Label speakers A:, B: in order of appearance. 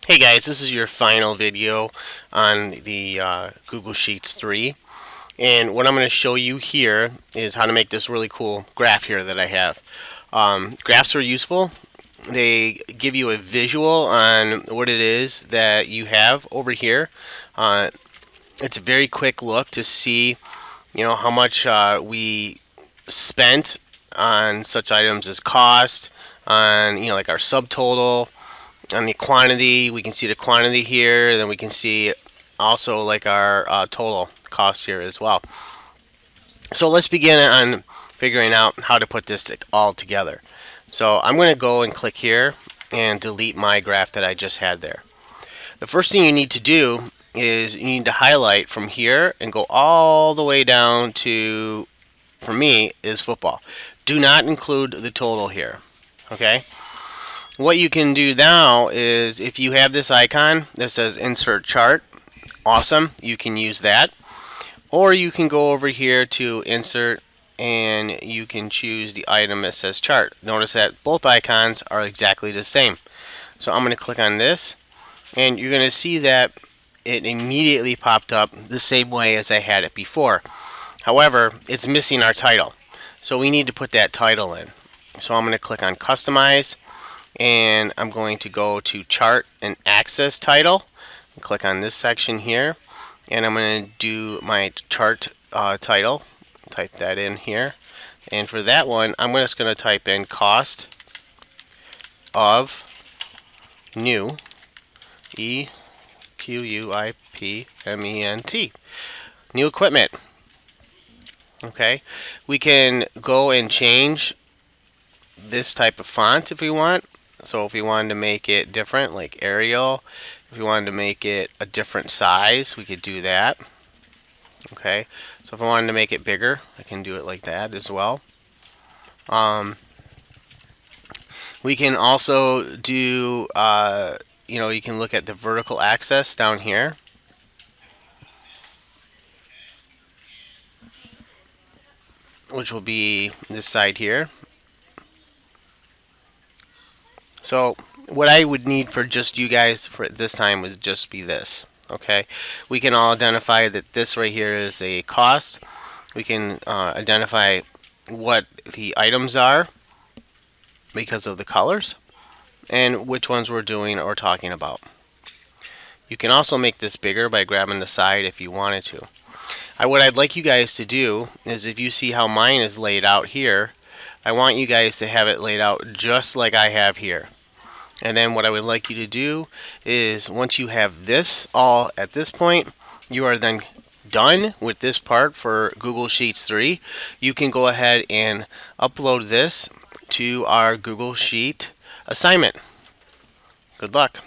A: Hey guys, this is your final video on the Google Sheets 3, and what I'm going to show you here is how to make this really cool graph here that I have. Graphs are useful. They give you a visual on what it is that you have over here. It's a very quick look to see, how much we spent on such items as cost, on like our subtotal, on the quantity. We can see the quantity here, then we can see also like our total cost here as well. So let's begin on figuring out how to put this all together. So I'm going to go and click here and delete my graph that I just had there. The first thing you need to do is you need to highlight from here and go all the way down to, for me, is football. Do not include the total here. Okay? What you can do now is if you have this icon that says insert chart, awesome, you can use that. Or you can go over here to insert and you can choose the item that says chart. Notice that both icons are exactly the same. So I'm going to click on this and you're going to see that it immediately popped up the same way as I had it before. However, it's missing our title. So we need to put that title in. So I'm going to click on customize and I'm going to go to chart and axis title and click on this section here, and I'm going to do my chart title, type that in here, and for that one I'm just going to type in cost of new equipment, new equipment. Okay, we can go and change this type of font if we want. So if we wanted to make it different, like Arial, if we wanted to make it a different size, we could do that. Okay, so if I wanted to make it bigger, I can do it like that as well. We can also do, you can look at the vertical axis down here. Which will be this side here. So what I would need for just you guys for this time would just be this. Okay, we can all identify that this right here is a cost. We can identify what the items are because of the colors and which ones we're doing or talking about. You can also make this bigger by grabbing the side if you wanted to. What I'd like you guys to do is, if you see how mine is laid out here, I want you guys to have it laid out just like I have here. And then what I would like you to do is, once you have this all at this point, you are then done with this part for Google Sheets 3. You can go ahead and upload this to our Google Sheet assignment. Good luck.